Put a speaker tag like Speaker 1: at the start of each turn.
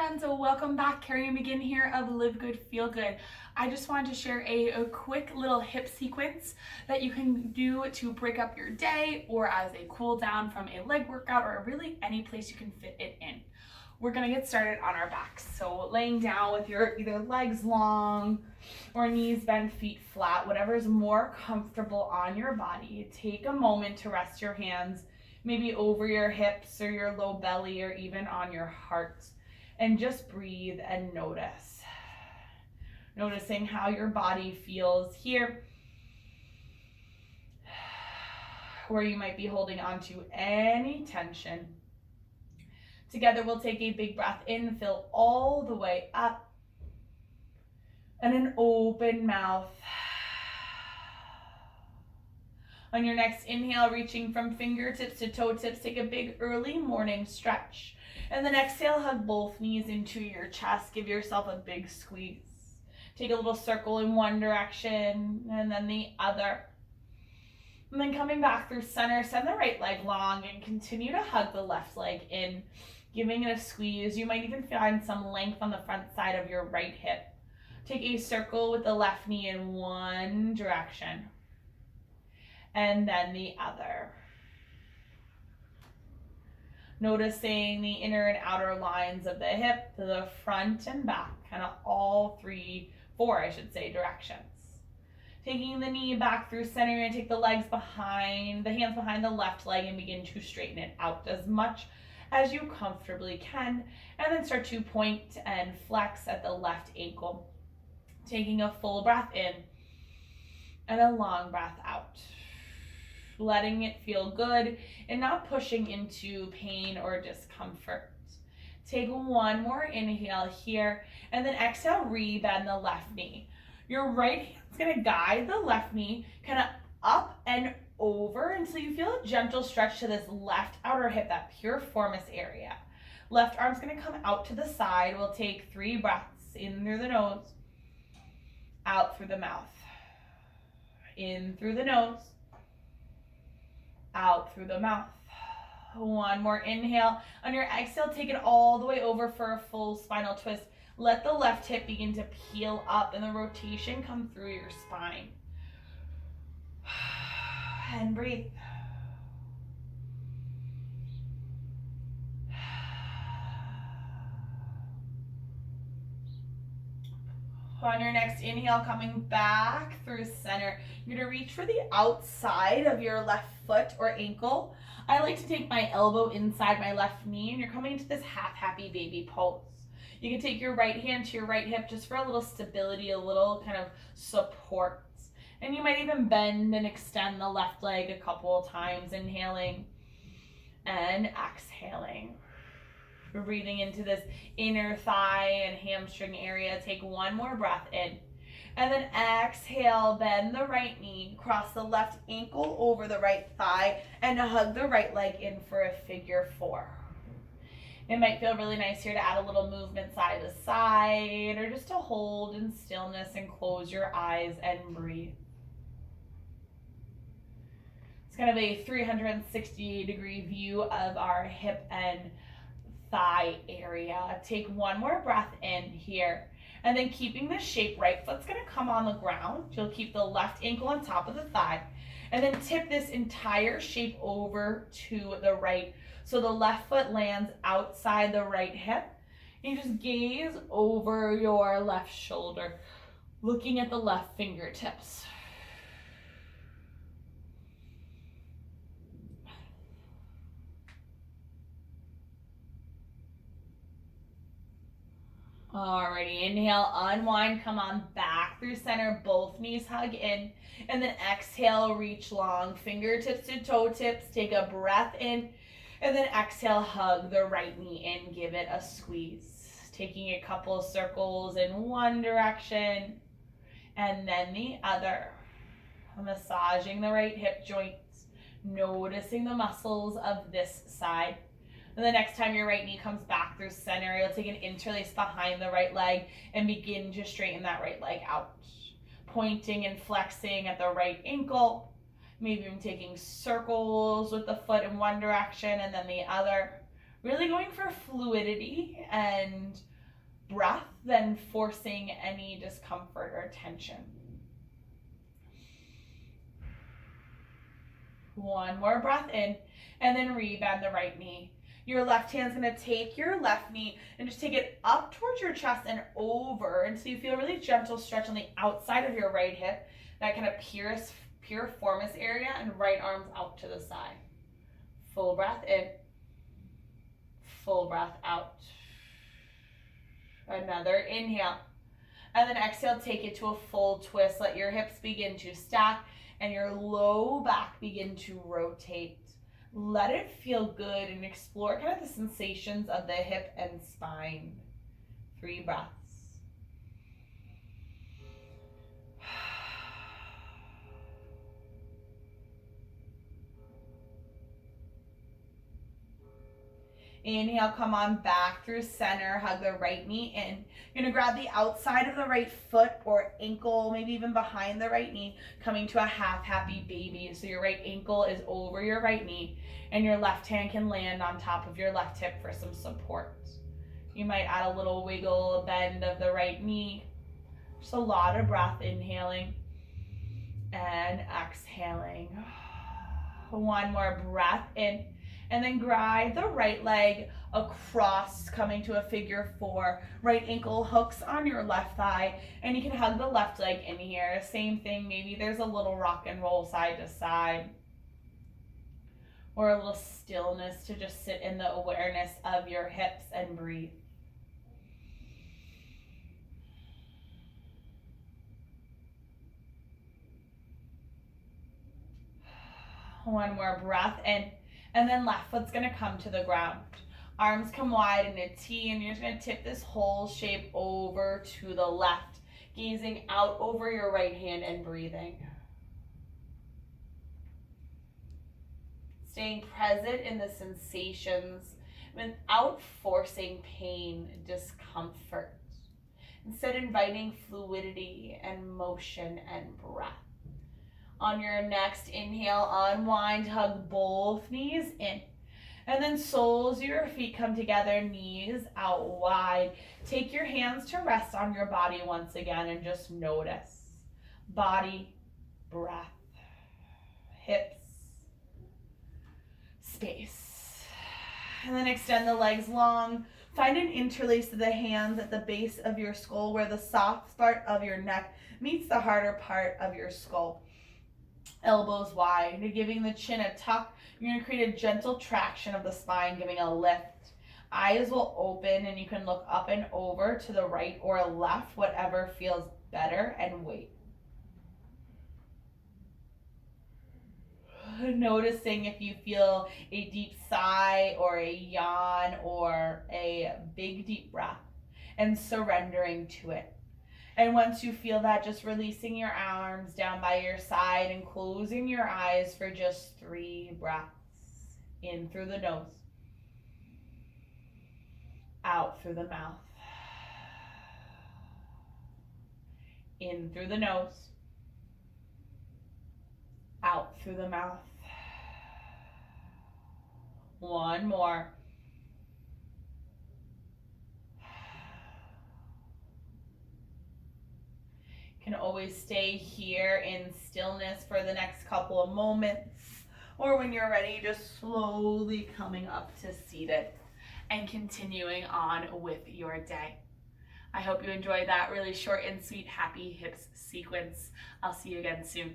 Speaker 1: friends, welcome back. Carrie McGinn here of Live Good, Feel Good. I just wanted to share a quick little hip sequence that you can do to break up your day or as a cool down from a leg workout or really any place you can fit it in. We're gonna get started on our backs. So laying down with your either legs long or knees bent, feet flat, whatever is more comfortable on your body. Take a moment to rest your hands maybe over your hips or your low belly or even on your heart. And just breathe and notice. Noticing how your body feels here, where you might be holding on to any tension. Together we'll take a big breath in, fill all the way up, and an open mouth. On your next inhale, reaching from fingertips to toe tips, take a big early morning stretch. And then exhale, hug both knees into your chest. Give yourself a big squeeze. Take a little circle in one direction and then the other. And then coming back through center, send the right leg long and continue to hug the left leg in, giving it a squeeze. You might even find some length on the front side of your right hip. Take a circle with the left knee in one direction and then the other. Noticing the inner and outer lines of the hip, to the front and back, kind of all four directions. Taking the knee back through center, you're gonna take the hands behind the left leg and begin to straighten it out as much as you comfortably can. And then start to point and flex at the left ankle. Taking a full breath in and a long breath out. Letting it feel good and not pushing into pain or discomfort. Take one more inhale here and then exhale, rebend the left knee. Your right hand's gonna guide the left knee kind of up and over until you feel a gentle stretch to this left outer hip, that piriformis area. Left arm's gonna come out to the side. We'll take 3 breaths in through the nose, out through the mouth. In through the nose, out through the mouth. One more inhale. On your exhale, take it all the way over for a full spinal twist. Let the left hip begin to peel up and the rotation come through your spine. And breathe. On your next inhale, coming back through center, you're gonna reach for the outside of your left foot or ankle. I like to take my elbow inside my left knee, and you're coming into this half happy baby pose. You can take your right hand to your right hip just for a little stability, a little kind of support. And you might even bend and extend the left leg a couple of times, inhaling and exhaling. We're breathing into this inner thigh and hamstring area. Take one more breath in. And then exhale, bend the right knee, cross the left ankle over the right thigh, and hug the right leg in for a figure 4. It might feel really nice here to add a little movement side to side, or just to hold in stillness and close your eyes and breathe. It's kind of a 360-degree view of our hip and thigh area. Take one more breath in here, and then keeping the shape, right foot's gonna come on the ground. You'll keep the left ankle on top of the thigh, and then tip this entire shape over to the right. So the left foot lands outside the right hip. And you just gaze over your left shoulder, looking at the left fingertips. Alrighty, inhale, unwind, come on back through center, both knees hug in, and then exhale, reach long, fingertips to toe tips, take a breath in, and then exhale, hug the right knee in, give it a squeeze. Taking a couple of circles in one direction, and then the other. Massaging the right hip joints, noticing the muscles of this side. And the next time your right knee comes back through center, you'll take an interlace behind the right leg and begin to straighten that right leg out. Pointing and flexing at the right ankle, maybe even taking circles with the foot in one direction and then the other. Really going for fluidity and breath than forcing any discomfort or tension. One more breath in, and then rebend the right knee. Your left hand's gonna take your left knee and just take it up towards your chest and over until you feel a really gentle stretch on the outside of your right hip, that kind of piriformis area, and right arms out to the side. Full breath in, full breath out. Another inhale, and then exhale, take it to a full twist. Let your hips begin to stack and your low back begin to rotate. Let it feel good and explore kind of the sensations of the hip and spine. 3 breaths. Inhale, come on back through center, hug the right knee in. You're gonna grab the outside of the right foot or ankle, maybe even behind the right knee, coming to a half happy baby. So your right ankle is over your right knee and your left hand can land on top of your left hip for some support. You might add a little wiggle, a bend of the right knee. Just a lot of breath, inhaling and exhaling. One more breath in. And then glide the right leg across, coming to a figure 4. Right ankle hooks on your left thigh, and you can hug the left leg in here. Same thing, maybe there's a little rock and roll side to side, or a little stillness to just sit in the awareness of your hips and breathe. One more breath in. And then left foot's gonna come to the ground. Arms come wide in a T, and you're just gonna tip this whole shape over to the left, gazing out over your right hand and breathing. Staying present in the sensations without forcing pain, discomfort. Instead, inviting fluidity and motion and breath. On your next inhale, unwind, hug both knees in. And then soles of your feet come together, knees out wide. Take your hands to rest on your body once again and just notice. Body, breath, hips, space. And then extend the legs long. Find an interlace of the hands at the base of your skull where the soft part of your neck meets the harder part of your skull. Elbows wide, giving the chin a tuck. You're going to create a gentle traction of the spine, giving a lift. Eyes will open and you can look up and over to the right or left, whatever feels better, and wait. Noticing if you feel a deep sigh or a yawn or a big deep breath, and surrendering to it. And once you feel that, just releasing your arms down by your side and closing your eyes for just 3 breaths. In through the nose, out through the mouth. In through the nose, out through the mouth. One more. Can always stay here in stillness for the next couple of moments, or when you're ready, just slowly coming up to seated and continuing on with your day. I hope you enjoyed that really short and sweet happy hips sequence. I'll see you again soon.